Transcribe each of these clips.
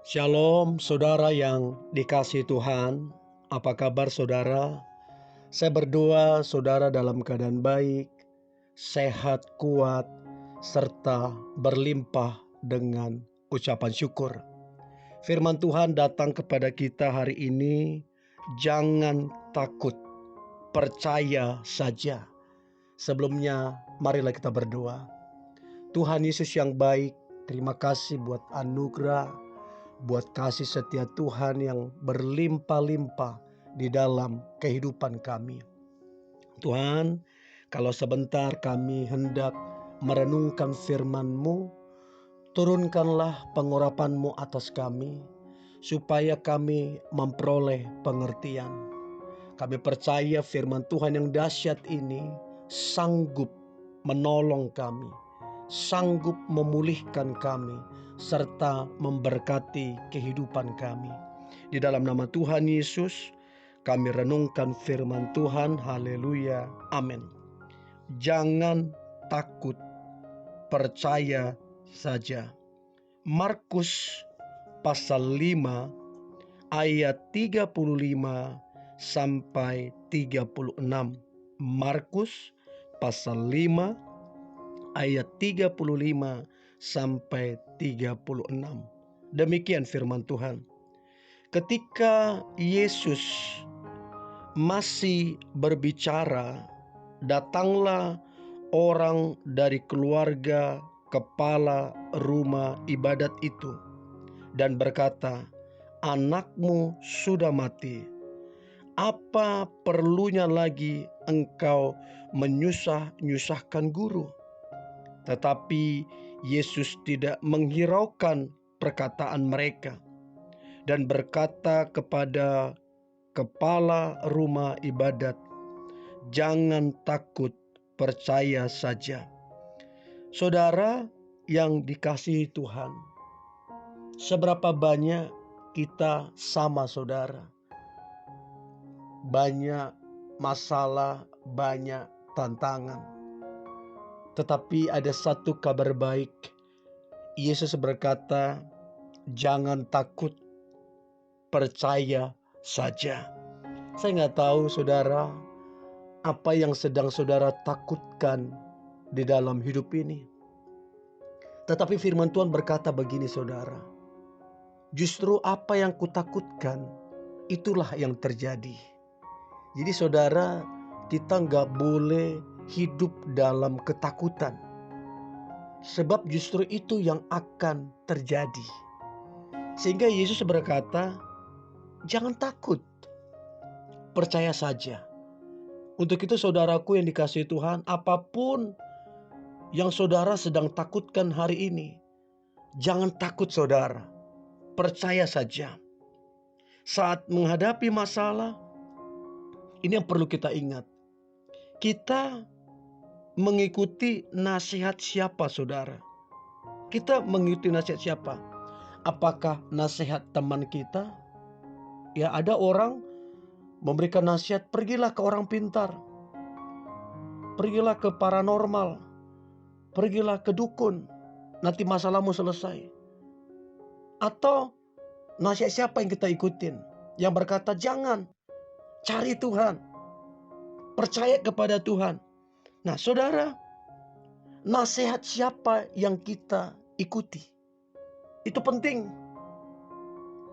Shalom, saudara yang dikasihi Tuhan. Apa kabar, saudara? Saya berdoa saudara dalam keadaan baik, sehat, kuat, serta berlimpah dengan ucapan syukur. Firman Tuhan datang kepada kita hari ini. Jangan takut, percaya saja. Sebelumnya, marilah kita berdoa. Tuhan Yesus yang baik, terima kasih buat anugerah, buat kasih setia Tuhan yang berlimpah-limpah di dalam kehidupan kami. Tuhan, kalau sebentar kami hendak merenungkan firman-Mu, turunkanlah pengurapan-Mu atas kami, supaya kami memperoleh pengertian. Kami percaya firman Tuhan yang dahsyat ini sanggup menolong kami, sanggup memulihkan kami, serta memberkati kehidupan kami. Di dalam nama Tuhan Yesus, kami renungkan firman Tuhan. Haleluya. Amin. Jangan takut, percaya saja. Markus pasal 5 ayat 35 sampai 36. Markus pasal 5 ayat 35 sampai 36. Demikian firman Tuhan. Ketika Yesus masih berbicara, datanglah orang dari keluarga kepala rumah ibadat itu dan berkata, "Anakmu sudah mati. Apa perlunya lagi engkau menyusahkan guru?" Tetapi Yesus tidak menghiraukan perkataan mereka dan berkata kepada kepala rumah ibadat, "Jangan takut, percaya saja." Saudara yang dikasihi Tuhan, seberapa banyak kita sama saudara? Banyak masalah, banyak tantangan. Tetapi ada satu kabar baik. Yesus berkata, "Jangan takut, percaya saja." Saya nggak tahu saudara, apa yang sedang saudara takutkan di dalam hidup ini. Tetapi firman Tuhan berkata begini saudara, justru apa yang kutakutkan, itulah yang terjadi. Jadi saudara, kita nggak boleh hidup dalam ketakutan. Sebab justru itu yang akan terjadi. Sehingga Yesus berkata, jangan takut, percaya saja. Untuk itu saudaraku yang dikasihi Tuhan, apapun yang saudara sedang takutkan hari ini, jangan takut saudara, percaya saja. Saat menghadapi masalah, ini yang perlu kita ingat. Kita mengikuti nasihat siapa saudara? Kita mengikuti nasihat siapa? Apakah nasihat teman kita? Ya, ada orang memberikan nasihat, pergilah ke orang pintar, pergilah ke paranormal, pergilah ke dukun, nanti masalahmu selesai. Atau nasihat siapa yang kita ikutin? Yang berkata jangan, cari Tuhan, percaya kepada Tuhan. Nah saudara, nasihat siapa yang kita ikuti? Itu penting.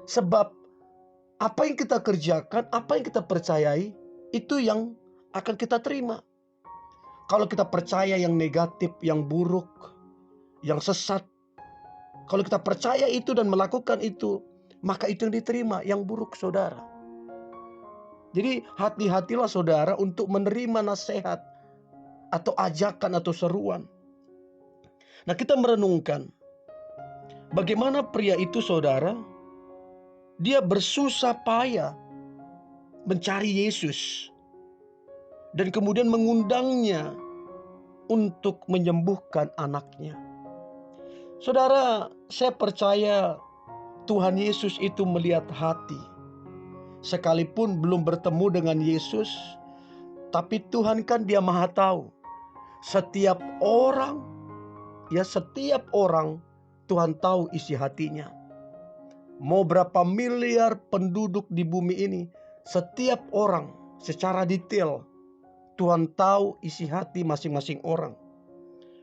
Sebab apa yang kita kerjakan, apa yang kita percayai, itu yang akan kita terima. Kalau kita percaya yang negatif, yang buruk, yang sesat, kalau kita percaya itu dan melakukan itu, maka itu yang diterima, yang buruk saudara. Jadi hati-hatilah saudara untuk menerima nasihat atau ajakan atau seruan. Nah, kita merenungkan bagaimana pria itu saudara, dia bersusah payah mencari Yesus dan kemudian mengundangnya untuk menyembuhkan anaknya. Saudara, saya percaya Tuhan Yesus itu melihat hati. Sekalipun belum bertemu dengan Yesus, tapi Tuhan kan dia maha tahu. Setiap orang Tuhan tahu isi hatinya. mau berapa miliar penduduk di bumi ini, setiap orang secara detail Tuhan tahu isi hati masing-masing orang.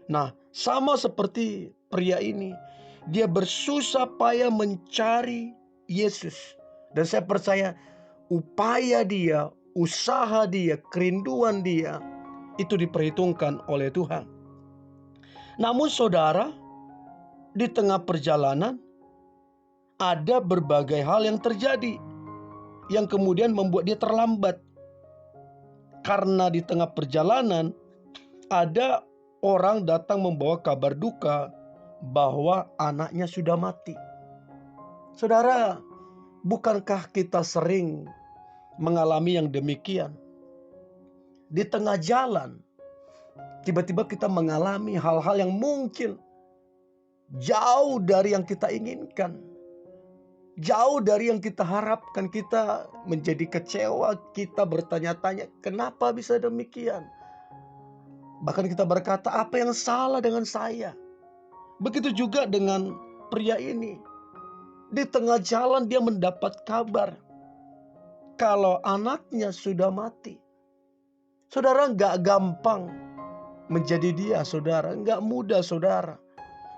Nah, sama seperti pria ini, dia bersusah payah mencari Yesus. Dan saya percaya upaya dia, usaha dia, kerinduan dia itu diperhitungkan oleh Tuhan. Namun saudara, di tengah perjalanan ada berbagai hal yang terjadi yang kemudian membuat dia terlambat. Karena di tengah perjalanan ada orang datang membawa kabar duka bahwa anaknya sudah mati. Saudara, bukankah kita sering mengalami yang demikian? Di tengah jalan, tiba-tiba kita mengalami hal-hal yang mungkin jauh dari yang kita inginkan. Jauh dari yang kita harapkan. Kita menjadi kecewa, kita bertanya-tanya, kenapa bisa demikian? Bahkan kita berkata, apa yang salah dengan saya? Begitu juga dengan pria ini. Di tengah jalan dia mendapat kabar kalau anaknya sudah mati. Saudara, gak gampang menjadi dia, saudara. Gak mudah, saudara.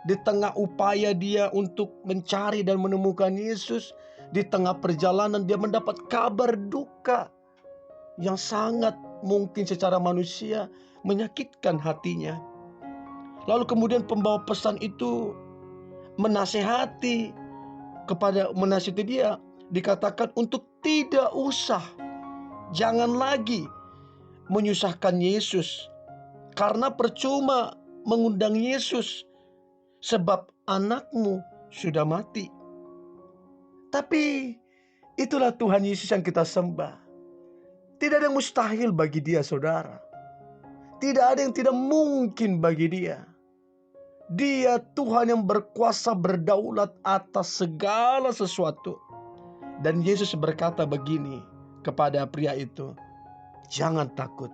Di tengah upaya dia untuk mencari dan menemukan Yesus, di tengah perjalanan dia mendapat kabar duka yang sangat mungkin secara manusia menyakitkan hatinya. Lalu kemudian pembawa pesan itu menasihati dia, dikatakan untuk tidak usah, jangan lagi menyusahkan Yesus, karena percuma mengundang Yesus, sebab anakmu sudah mati. Tapi itulah Tuhan Yesus yang kita sembah. Tidak ada yang mustahil bagi dia, saudara. Tidak ada yang tidak mungkin bagi dia. Dia Tuhan yang berkuasa, berdaulat atas segala sesuatu. Dan Yesus berkata begini kepada pria itu, jangan takut,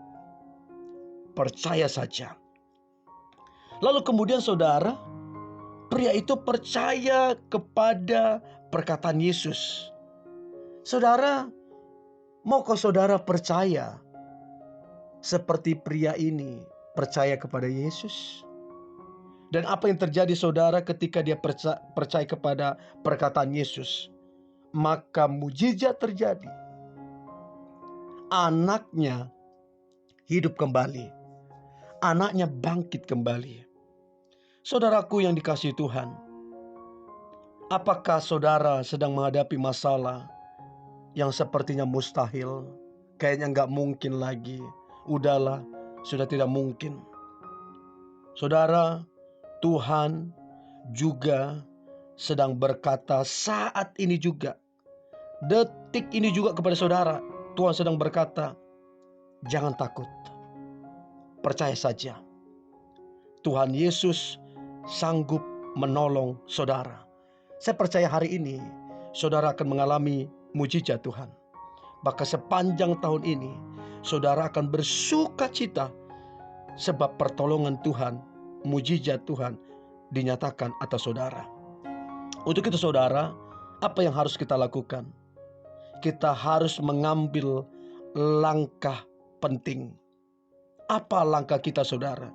percaya saja. Lalu kemudian saudara, pria itu percaya kepada perkataan Yesus. Saudara, maukah saudara percaya seperti pria ini percaya kepada Yesus? Dan apa yang terjadi saudara ketika dia percaya kepada perkataan Yesus? Maka mujizat terjadi. Anaknya hidup kembali. Anaknya bangkit kembali. Saudaraku yang dikasihi Tuhan, apakah saudara sedang menghadapi masalah yang sepertinya mustahil? Kayaknya gak mungkin lagi. Udahlah, sudah tidak mungkin. Saudara, Tuhan juga sedang berkata saat ini juga, detik ini juga kepada saudara. Tuhan sedang berkata, jangan takut, percaya saja. Tuhan Yesus sanggup menolong saudara. Saya percaya hari ini saudara akan mengalami mujizat Tuhan. Bahkan sepanjang tahun ini saudara akan bersuka cita sebab pertolongan Tuhan, mujizat Tuhan dinyatakan atas saudara. Untuk itu saudara, apa yang harus kita lakukan? Kita harus mengambil langkah penting. Apa langkah kita saudara?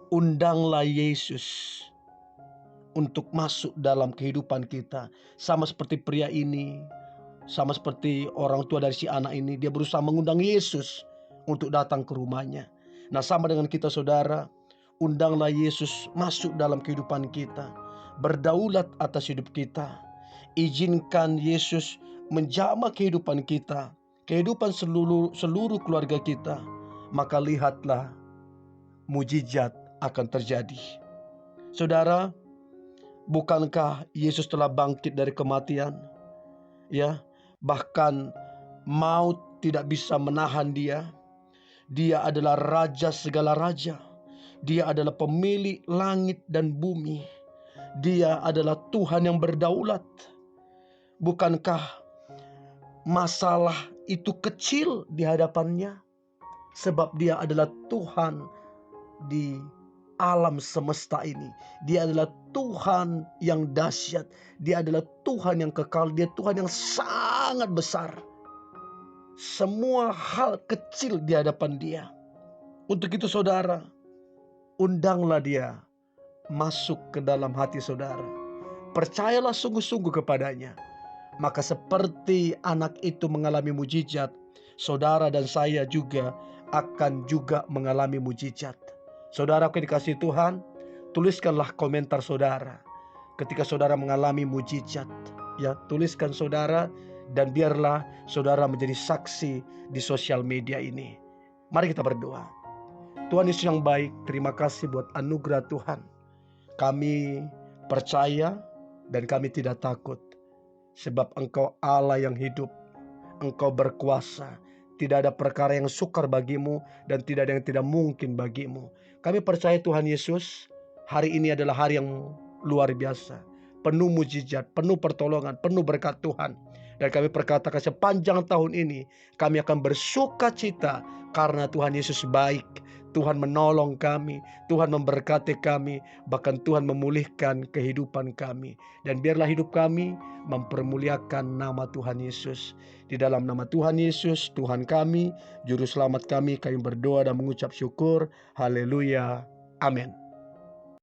Undanglah Yesus untuk masuk dalam kehidupan kita. Sama seperti pria ini, sama seperti orang tua dari si anak ini, dia berusaha mengundang Yesus untuk datang ke rumahnya. Nah, sama dengan kita saudara, undanglah Yesus masuk dalam kehidupan kita, berdaulat atas hidup kita. Izinkan Yesus menjamah kehidupan kita, kehidupan seluruh keluarga kita. Maka lihatlah, mujizat akan terjadi. Saudara, bukankah Yesus telah bangkit dari kematian? Ya, bahkan maut tidak bisa menahan dia. Dia adalah raja segala raja. Dia adalah pemilik langit dan bumi. Dia adalah Tuhan yang berdaulat. Bukankah masalah itu kecil di hadapannya? Sebab dia adalah Tuhan di alam semesta ini. Dia adalah Tuhan yang dahsyat. Dia adalah Tuhan yang kekal. Dia Tuhan yang sangat besar. Semua hal kecil di hadapan Dia. Untuk itu saudara, undanglah Dia masuk ke dalam hati saudara. Percayalah sungguh-sungguh kepadanya. Maka seperti anak itu mengalami mujizat, saudara dan saya juga akan juga mengalami mujizat. Saudara yang dikasihi Tuhan, tuliskanlah komentar saudara ketika saudara mengalami mujizat. Ya, tuliskan saudara dan biarlah saudara menjadi saksi di sosial media ini. Mari kita berdoa. Tuhan Yesus yang baik, terima kasih buat anugerah Tuhan. Kami percaya dan kami tidak takut. Sebab Engkau Allah yang hidup, Engkau berkuasa. Tidak ada perkara yang sukar bagimu dan tidak ada yang tidak mungkin bagimu. Kami percaya Tuhan Yesus, hari ini adalah hari yang luar biasa. Penuh mujizat, penuh pertolongan, penuh berkat Tuhan. Dan kami perkatakan sepanjang tahun ini kami akan bersuka cita karena Tuhan Yesus baik. Tuhan menolong kami, Tuhan memberkati kami, bahkan Tuhan memulihkan kehidupan kami. Dan biarlah hidup kami mempermuliakan nama Tuhan Yesus. Di dalam nama Tuhan Yesus, Tuhan kami, Juru Selamat kami berdoa dan mengucap syukur. Haleluya. Amin.